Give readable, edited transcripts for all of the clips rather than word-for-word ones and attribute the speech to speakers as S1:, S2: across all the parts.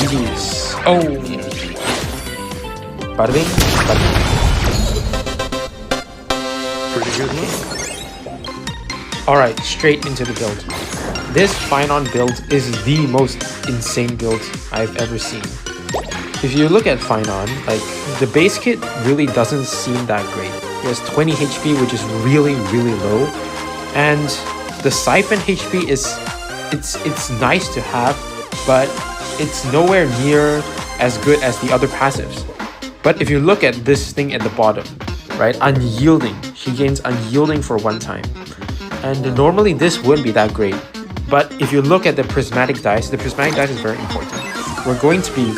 S1: GG's. Oh. Bada bing, bada bing.
S2: Pretty good one.
S1: Alright, straight into the build. This Phainon build is the most insane build I've ever seen. If you look at Phainon, like, the base kit really doesn't seem that great. He has 20 HP, which is really, really low. And the Siphon HP is, it's nice to have, but it's nowhere near as good as the other passives. But if you look at this thing at the bottom, right, Unyielding, she gains Unyielding for one time. And normally this wouldn't be that great. But if you look at the Prismatic dice is very important. We're going to be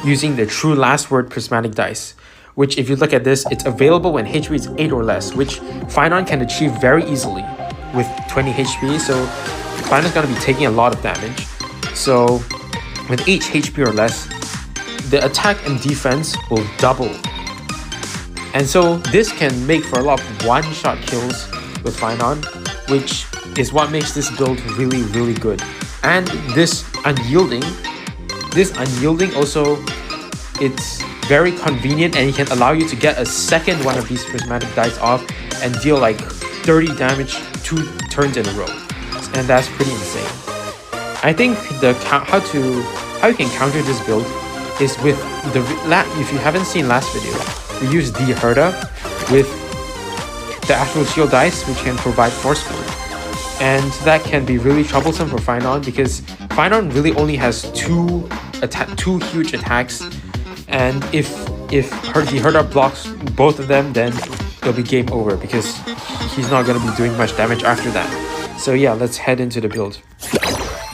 S1: using the True Last Word Prismatic dice, which if you look at this, it's available when HP is 8 or less, which Phainon can achieve very easily with 20 HP. So Phainon's going to be taking a lot of damage. So with 8 HP or less, the attack and defense will double. And so this can make for a lot of one-shot kills with Phainon, which is what makes this build really, really good. And this Unyielding also, it's very convenient, and it can allow you to get a second one of these Prismatic dice off and deal like 30 damage 2 turns in a row. And that's pretty insane. I think how you can counter this build is with if you haven't seen last video, we used the Herda with the actual shield dice, which can provide force field. And that can be really troublesome for Phainon because Phainon really only has two huge attacks, and if the Herda blocks both of them, then it'll be game over because he's not going to be doing much damage after that. So yeah, let's head into the build.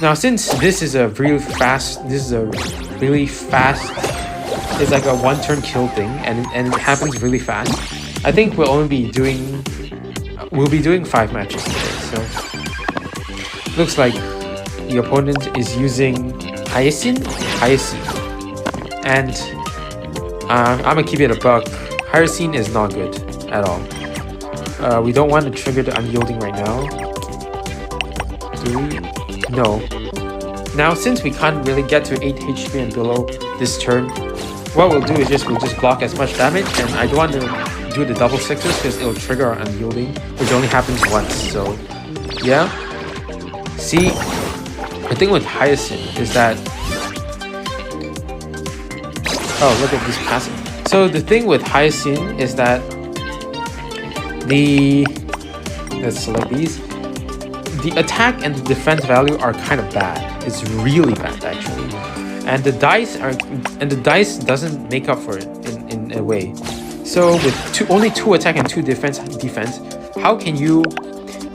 S1: Now, since this is a really fast, it's like a one-turn kill thing, and it happens really fast. I think we'll be doing 5 matches today. So looks like the opponent is using Hyacinth, and I'm gonna keep it a buck. Hyacinth is not good at all. We don't want to trigger the Unyielding right now. Do we? No. Now, since we can't really get to 8 HP and below this turn, what we'll do is we'll just block as much damage, and I don't want to do the double sixes because it'll trigger our Unyielding, which only happens once. So yeah. See, the thing with Hyacinth is that, oh, look at this passive. So the thing with Hyacinth is that let's select these. The attack and the defense value are kind of bad. It's really bad actually, and the dice doesn't make up for it in a way. So with only 2 attack and 2 defense, how can you,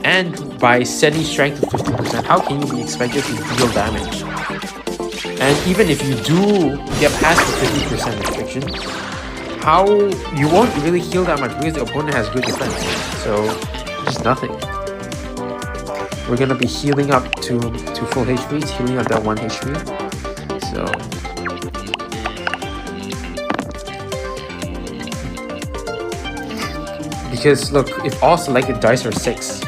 S1: and by setting strength to 50%, how can you be expected to deal damage? And even if you do get past the 50% restriction, how you won't really heal that much because the opponent has good defense. So just nothing. We're gonna be healing up to full HP, healing up that 1 HP. So because look, if all selected dice are 6,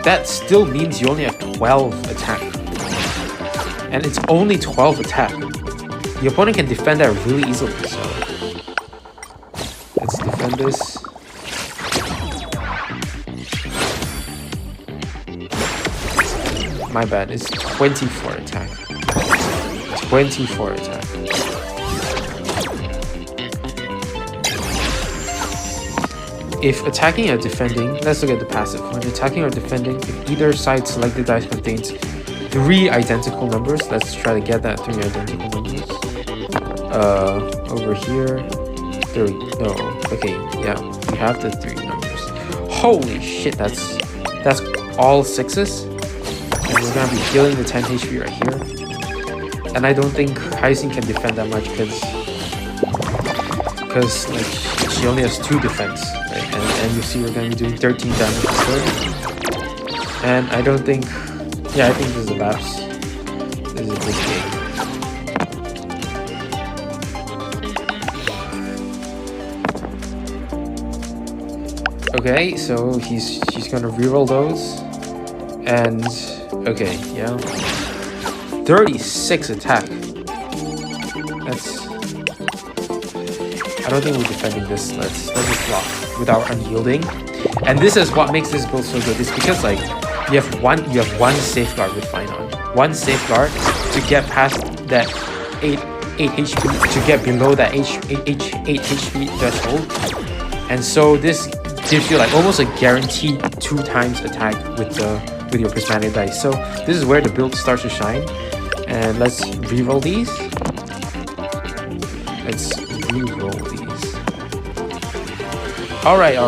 S1: that still means you only have 12 attack. And it's only 12 attack. The opponent can defend that really easily, so let's defend this. My bad, it's 24 attack. 24 attack. If attacking or defending, let's look at the passive. When attacking or defending, if either side selected dice contains 3 identical numbers, let's try to get that 3 identical numbers. Over here, 3. No, okay, yeah, we have the 3 numbers. Holy shit, that's all 6s. And we're gonna be healing the 10 HP right here. And I don't think Hyacinth can defend that much because like she only has 2 defense, right? And you see we're gonna be doing 13 damage this turn. And I don't think, yeah, I think this is a lapse. This is this game. Okay, so she's gonna reroll those, and okay, yeah, 36 attack. I don't think we're defending this. Let's just block without unyielding. And this is what makes this build so good. It's because like you have one safeguard with Phainon. One safeguard to get past that 8 HP, to get below that 8 HP threshold. And so this gives you like almost a guaranteed 2 times attack with your prismatic dice. So this is where the build starts to shine. And let's reroll these. Let's reroll these. Alright.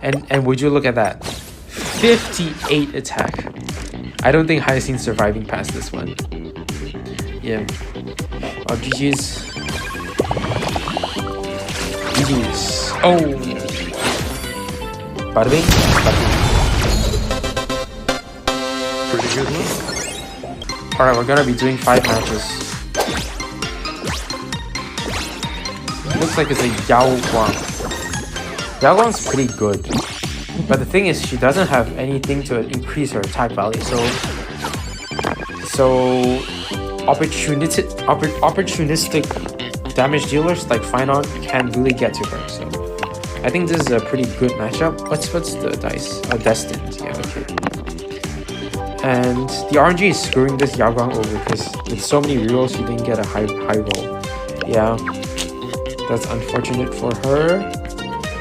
S1: And would you look at that? 58 attack. I don't think Hyacinth surviving past this one. Yeah. Oh, GG's. GG's. Oh! Bada bing, bada bing.
S2: Pretty good luck.
S1: Alright, we're gonna be doing 5 matches. Looks like it's a Yao Guang. Yao Guang's pretty good. But the thing is, she doesn't have anything to increase her attack value, so opportunistic damage dealers like Phainon can't really get to her. So I think this is a pretty good matchup. What's the dice? Oh, Destined. Yeah, okay. And the RNG is screwing this Yao Guang over because with so many rerolls, she didn't get a high roll. Yeah, that's unfortunate for her.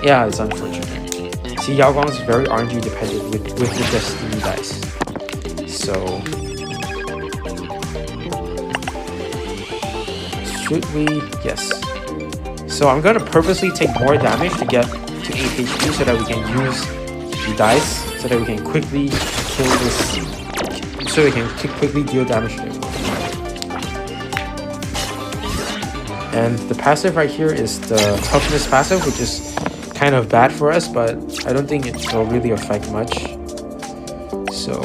S1: Yeah, it's unfortunate. See, Yao Guang is very RNG dependent with the Destiny dice. So should we? Yes. So I'm gonna purposely take more damage to get to 8 HP so that we can use the dice so that we can quickly kill this. So we can quickly deal damage to it. And the passive right here is the toughness passive, which is kind of bad for us, but I don't think it will really affect much. So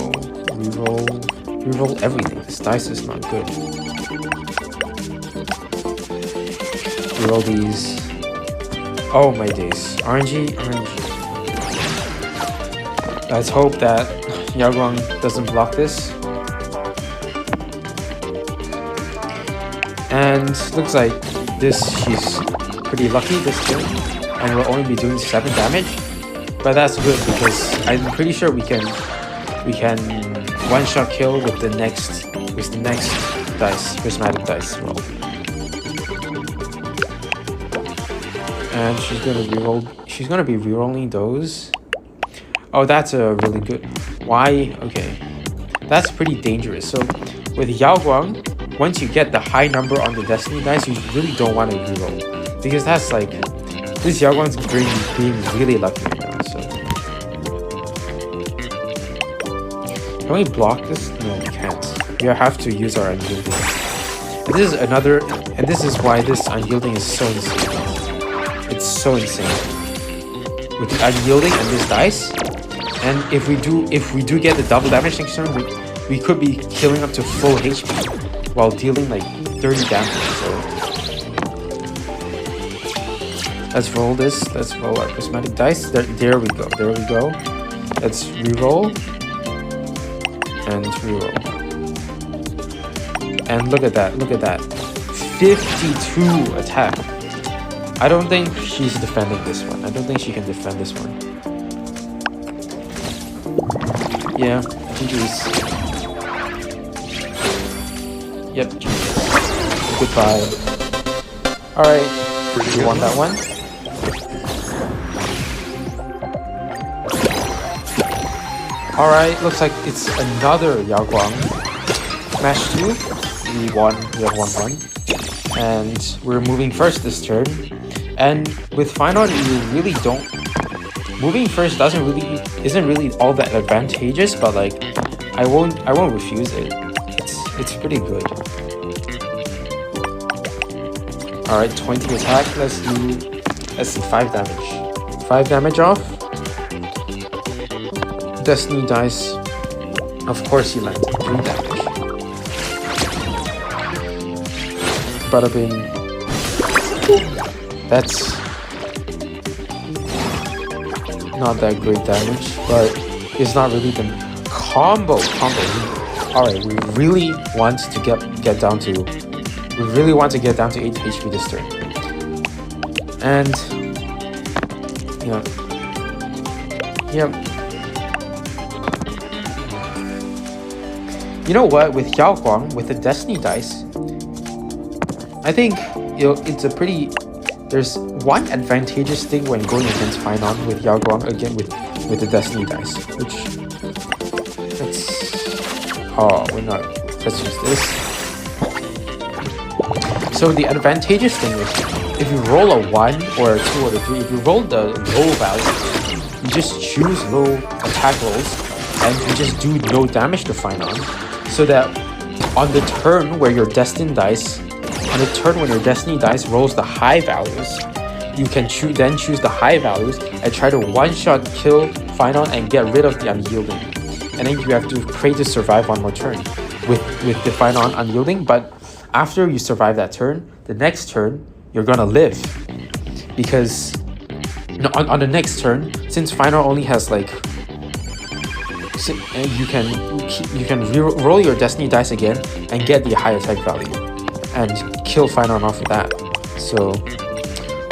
S1: reroll everything. This dice is not good. Reroll these. Oh my days. RNG. Let's hope that Yao Guang doesn't block this. And looks like she's pretty lucky this turn. And we'll only be doing 7 damage, but that's good because I'm pretty sure we can one-shot kill with the next dice, prismatic dice roll. And she's gonna be rerolling those. Oh, that's a really good. Why? Okay, that's pretty dangerous. So with Yao Guang, once you get the high number on the Destiny dice, you really don't want to reroll because that's like. This Yao Guang's being really lucky right now, so... Can we block this? No, we can't. We have to use our unyielding. And this is why this unyielding is so insane. It's so insane. With the unyielding and this dice, and if we do get the double damage next turn, we could be killing up to full HP while dealing like 30 damage, so... Let's roll this. Let's roll our prismatic dice. There we go. Let's reroll. And reroll. And look at that. 52 attack. I don't think she's defending this one. I don't think she can defend this one. Yeah, GG's. Yep, GG's. Goodbye. Alright, you want that one? Alright, looks like it's another Yao Guang. Match 2. We won. We have 1-1. And we're moving first this turn. And with Phainon, you really don't... Moving first isn't really all that advantageous, but like I won't refuse it. It's pretty good. Alright, 20 attack. Let's see 5 damage. 5 damage off. Destiny dice. Of course he landed 3 damage. Bada bing. That's not that great damage, but it's not really the combo. Alright, we really want to get down to We really want to get down to 8 HP this turn. And you know what? With Yao Guang, with the Destiny dice, I think it's a pretty. There's one advantageous thing when going against Phainon with Yao Guang again with the Destiny dice, which let's use this. So the advantageous thing is if you roll a 1 or a 2 or a 3, if you roll the low value, you just choose low attack rolls and you just do no damage to Phainon, so that on the turn where your Destiny dice rolls the high values, you can then choose the high values and try to one-shot kill Phainon and get rid of the Unyielding. And then you have to pray to survive one more turn with the Phainon Unyielding. But after you survive that turn, the next turn you're gonna live, because on the next turn, since Phainon only has like, you can roll your Destiny dice again and get the high attack value and kill Phainon off of that. So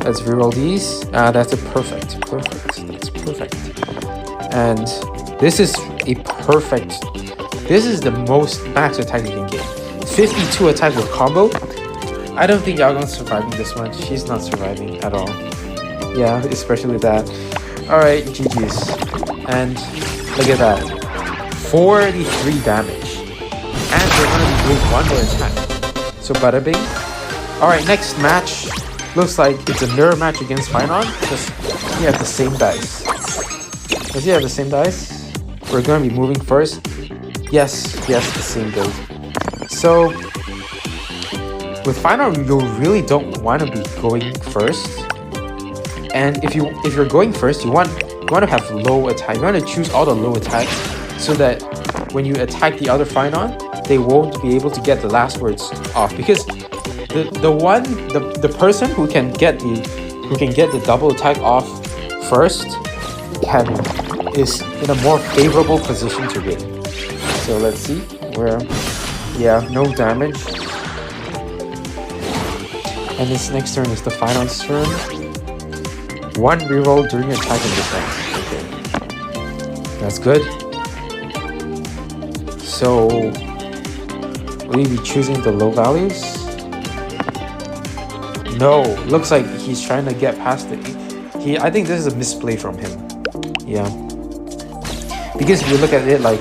S1: let's reroll these. That's a perfect. That's perfect. And this is a perfect. This is the most max attack you can get. 52 attack with combo. I don't think Yao Guang's surviving this one. She's not surviving at all. Yeah, especially that. Alright, GG's. And look at that. 43 damage. And we're gonna be doing one more attack. So bada bing. Alright, next match. Looks like it's a mirror match against Phainon. Because he has the same dice. Does he have the same dice? We're gonna be moving first. Yes, the same build. So with Phainon, you really don't want to be going first. And if you're going first, you want to have low attack. You want to choose all the low attacks so that when you attack the other Phainon, they won't be able to get the last words off. Because the person who can get the double attack off first is in a more favorable position to win. So let's see where, no damage. And this next turn is the Phainon's turn. 1 reroll during attack and defense. Okay, that's good. So will you be choosing the low values? No, looks like he's trying to get past it. I think this is a misplay from him. Yeah. Because if you look at it, like,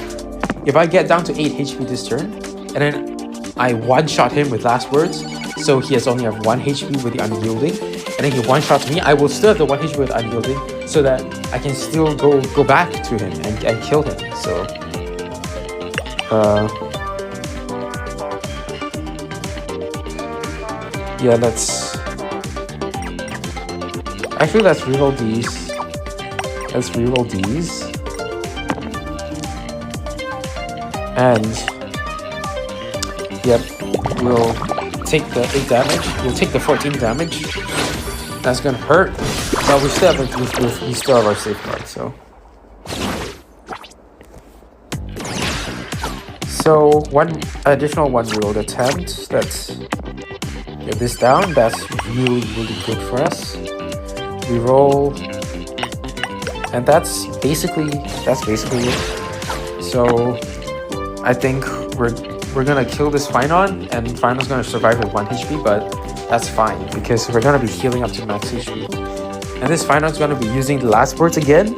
S1: if I get down to 8 HP this turn, and then I one-shot him with last words, so he has only have 1 HP with the Unyielding, and then he one-shots me, I will still have the 1 HP with Unyielding, so that I can still go back to him and kill him. So yeah, let's reroll these. Let's reroll these. And yep, we'll take the 8 damage. We'll take the 14 damage. That's gonna hurt, but we still have our safeguard. So one additional 1 reroll attempt. Let's get this down. That's really good for us. Reroll, and that's basically it. So I think we're gonna kill this Phainon, and Phainon's gonna survive with 1 HP, but that's fine because we're gonna be healing up to max HP. And this Phainon's gonna be using the last words again.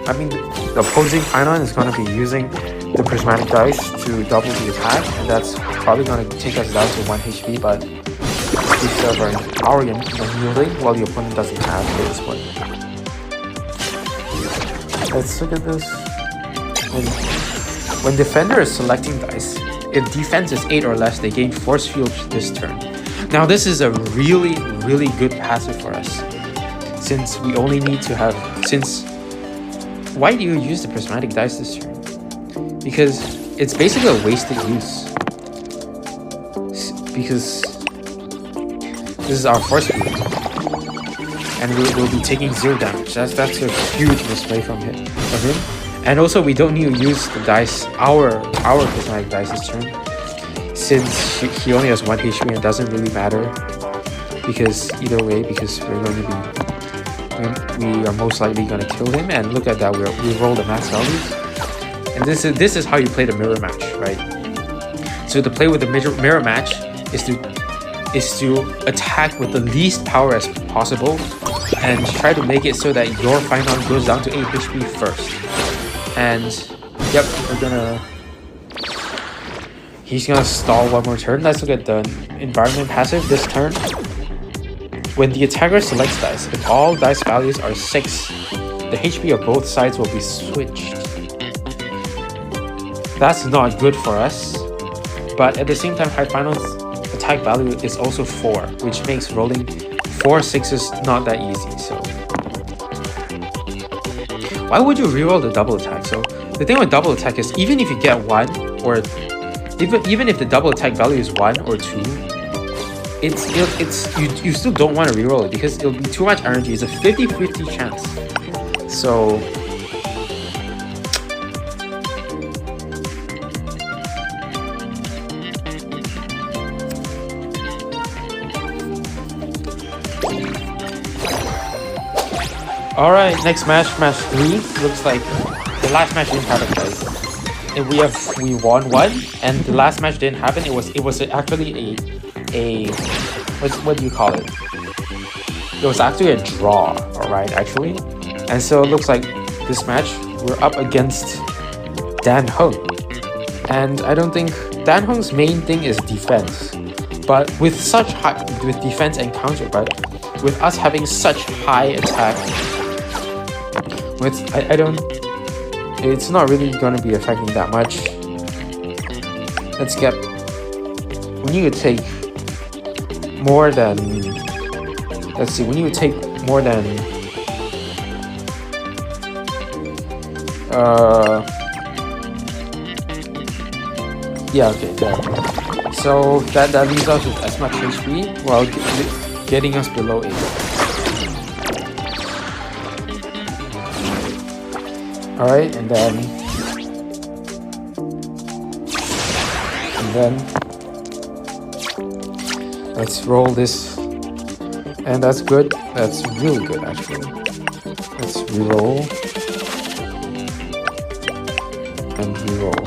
S1: I mean, the opposing Phainon is gonna be using the Prismatic dice to double the attack, and that's probably gonna take us down to 1 HP, but we still have our Unyielding while the opponent doesn't have this one. Let's look at this. When defender is selecting dice, if defense is 8 or less, they gain force field this turn. Now this is a really good passive for us, since we only need to have. Why do you use the Prismatic dice this turn? Because it's basically a wasted use. Because this is our force field, and we'll be taking 0 damage. That's a huge misplay from him. And also we don't need to use the dice, our Prismatic dice this turn, since he only has 1 HP and it doesn't really matter, because either way, because we are most likely gonna kill him. And look at that, we roll the max values, and this is how you play the mirror match, right? So to play with the mirror match is to attack with the least power as possible and try to make it so that your Phainon goes down to 8 HP first. And yep, he's gonna stall one more turn. Let's look at the environment passive this turn. When the attacker selects dice, if all dice values are 6, the HP of both sides will be switched. That's not good for us, but at the same time, Phainon's attack value is also 4, which makes rolling 4 6s not that easy. So why would you reroll the double attack? So the thing with double attack is, even if you get 1, or even if the double attack value is 1 or 2, you still don't want to reroll it because it'll be too much energy. It's a 50-50 chance. So alright, next match, match 3. Looks like the last match didn't happen, guys. And we won 1, and the last match didn't happen. It was actually a what do you call it? It was actually a draw, alright, actually. And so it looks like this match we're up against Dan Heng. And I don't think Dan Heng's main thing is defense. But with defense and counter, but with us having such high attack, it's not really gonna be affecting that much. We need to take more than, yeah, okay, there. So that leaves us with as much HP while getting us below 8. Alright, and then let's roll this, and that's good. That's really good, actually. Let's reroll and reroll.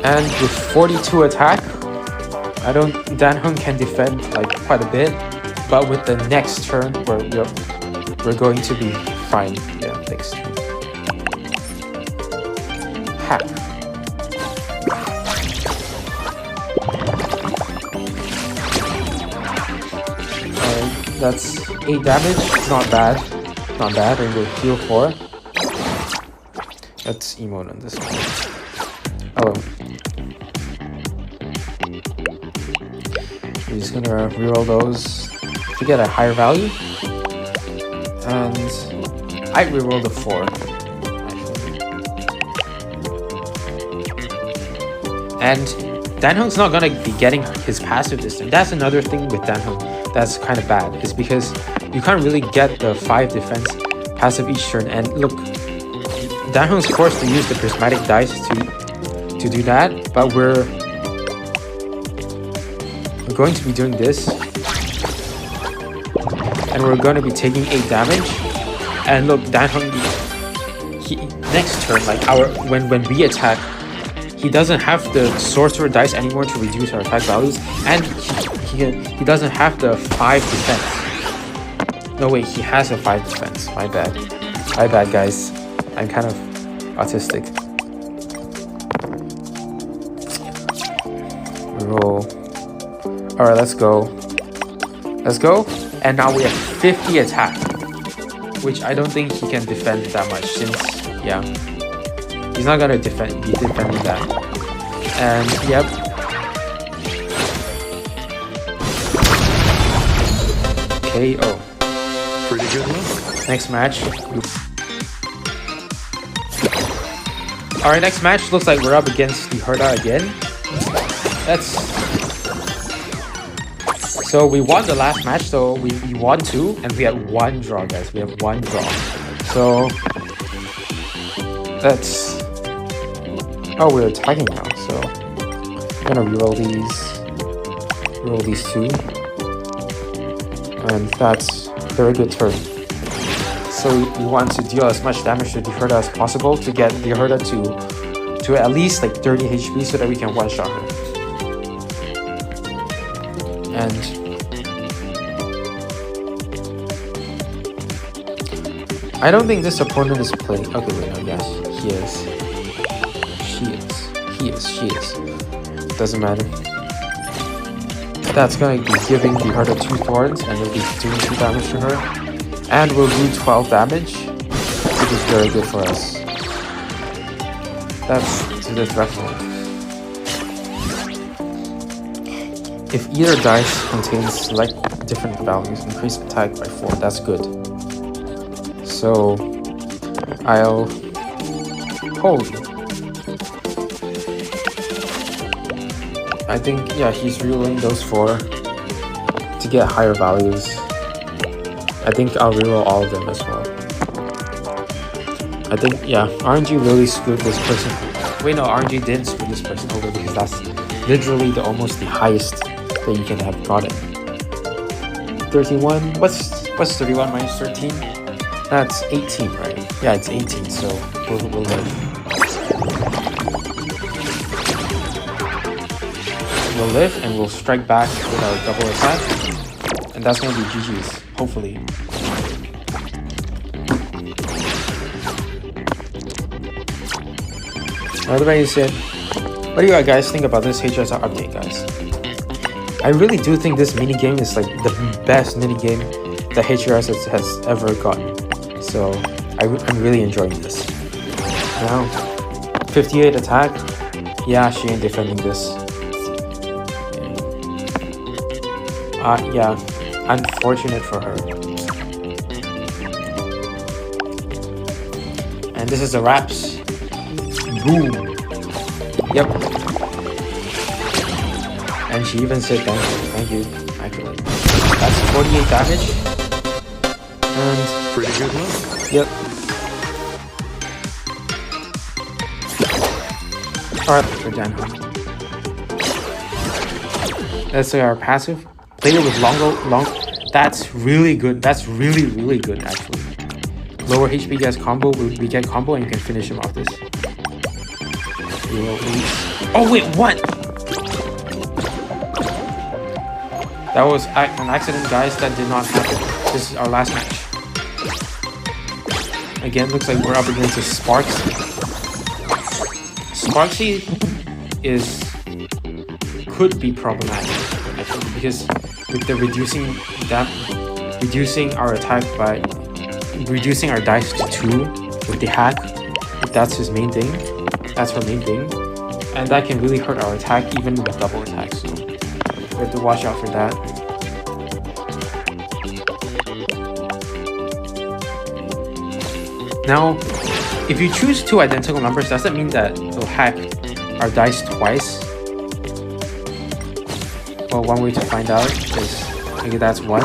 S1: And with 42 attack, Dan Heng can defend like quite a bit, but with the next turn we're going to be fine. Yeah, thanks. Hack. That's 8 damage. Not bad. Not bad. And we'll heal 4. Let's emote on this one. Oh. We're just gonna reroll those to get a higher value. And I rerolled a 4. Actually. And Dan Heng's not gonna be getting his passive this turn. That's another thing with Dan Heng that's kind of bad, is because you can't really get the 5 defense passive each turn. And look, Dan Heng's forced to use the prismatic dice to do that, but we're going to be doing this, and we're going to be taking 8 damage. And look, Dan Heng, next turn, like when we attack, he doesn't have the sorcerer dice anymore to reduce our attack values, and he doesn't have the 5 defense. No wait, he has a 5 defense. My bad, guys. I'm kind of autistic. Roll. Alright, let's go. And now we have 50 attack, which I don't think he can defend that much, since, yeah, he's not gonna be defending that. And yep. KO. Pretty good look. Next match. Alright, next match looks like we're up against the Herda again. So we won the last match, so we won 2, and we had 1 draw, guys. We have 1 draw. So Oh, we're attacking now, so I'm gonna reroll these two, and that's a very good turn. So we want to deal as much damage to Deherda as possible to get Deherda to at least like 30 HP so that we can one-shot her. And I don't think this opponent is playing. Okay, wait, no, yes, he is. She is. Doesn't matter. That's gonna be giving Deherda 2 thorns and it'll be doing 2 damage to her. And we'll do 12 damage, which is very good for us. That's to the threshold. If either dice contains select different values, increase attack by 4. That's good. So I'll hold. I think, yeah, he's rerolling those 4 to get higher values. I think I'll reroll all of them as well. I think, yeah, RNG really screwed this person. Wait, no, RNG didn't screw this person over because that's literally almost the highest that you can have gotten. 31. What's 31 minus 13? That's 18, right? Yeah, it's 18. So we'll live. We'll live and we'll strike back with our double attack, and that's gonna be GG's. Hopefully. Otherwise said, what do you guys think about this HSR update, guys? I really do think this minigame is like the best minigame that HRS has ever gotten. So I'm really enjoying this. Now, 58 attack. Yeah, she ain't defending this. Yeah, unfortunate for her. And this is the wraps. Boom. Yep. And she even said thank you, actually. That's 48 damage. And
S2: pretty good luck.
S1: Yep. Alright, we're done. Let's say our passive. Player with long. That's really good. That's really good, actually. Lower HP gets combo. We get combo and you can finish him off this. Oh wait, what? That was an accident, guys. That did not happen. This is our last match. Again, looks like we're up against a Sparksy. Sparksy could be problematic, actually, because with the reducing our attack by reducing our dice to 2 with the hack, if that's his main thing, that's her main thing, and that can really hurt our attack even with double attack. So we have to watch out for that. Now, if you choose 2 identical numbers, does that mean that it'll hack our dice twice? Well, one way to find out is, okay, that's 1.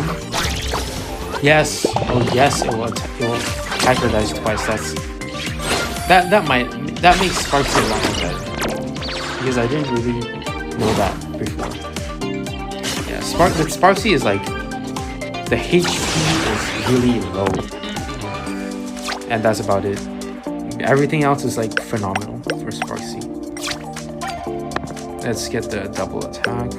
S1: Yes, oh yes, it will hack our dice twice. That makes Sparksy a lot better, because I didn't really know that before. Yeah, with Sparksy is like the HP is really low. And that's about it. Everything else is like phenomenal for Sparksy. Let's get the double attack.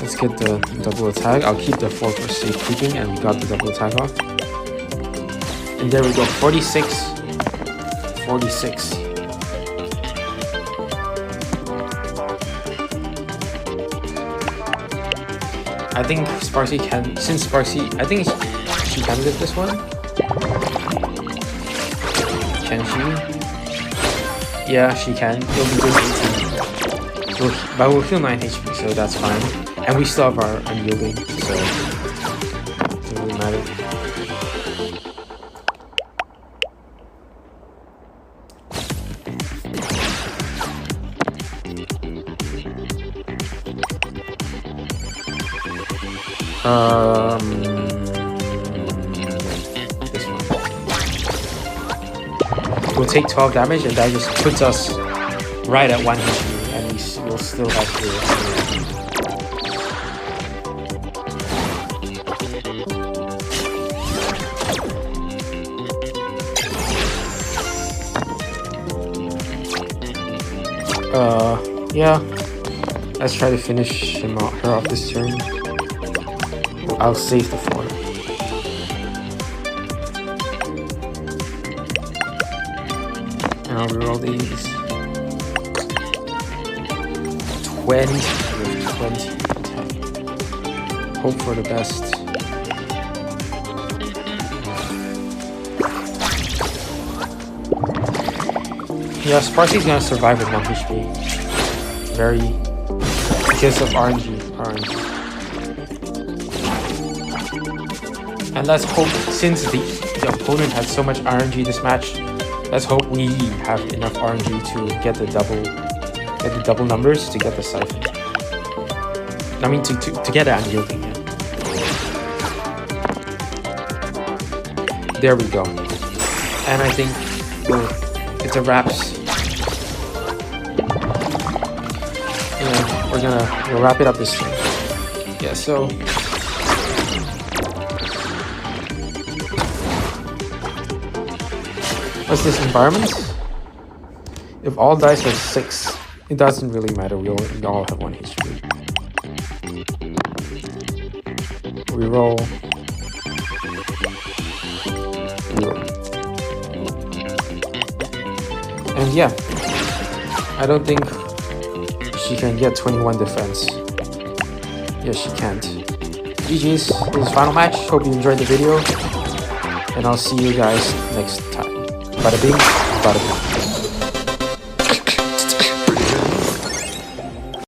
S1: Let's get the double attack. I'll keep the 4 for safekeeping, and we got the double attack off. And there we go, 46. 46. I think Sparksy can, since Sparksy, I think she can lift this one. Can she? Yeah, she can. It'll be doing 18. But we'll heal 9 HP, so that's fine. And we still have our unyielding, so it doesn't really matter. This one. we'll take 12 damage, and that just puts us right at 1 HP, and we'll still have to. Yeah. Let's try to finish her off this turn. I'll save the 4. And I'll reroll these. 20 with 20 attack. Hope for the best. Yeah, Sparky's gonna survive with 1 HP. Because of RNG. And let's hope, since the opponent had so much RNG this match, let's hope we have enough RNG to get the double numbers to get the siphon. I mean, to get the unyielding. Yeah. There we go. And I think it's a wraps. Yeah, we'll wrap it up this time. Yeah, so what's this environment? If all dice are 6, it doesn't really matter. We all have 1 HP. We roll. And yeah, I don't think she can get 21 defense. Yes, she can't. GG's, this is final match. Hope you enjoyed the video. And I'll see you guys next time. Bada bing, bada bing.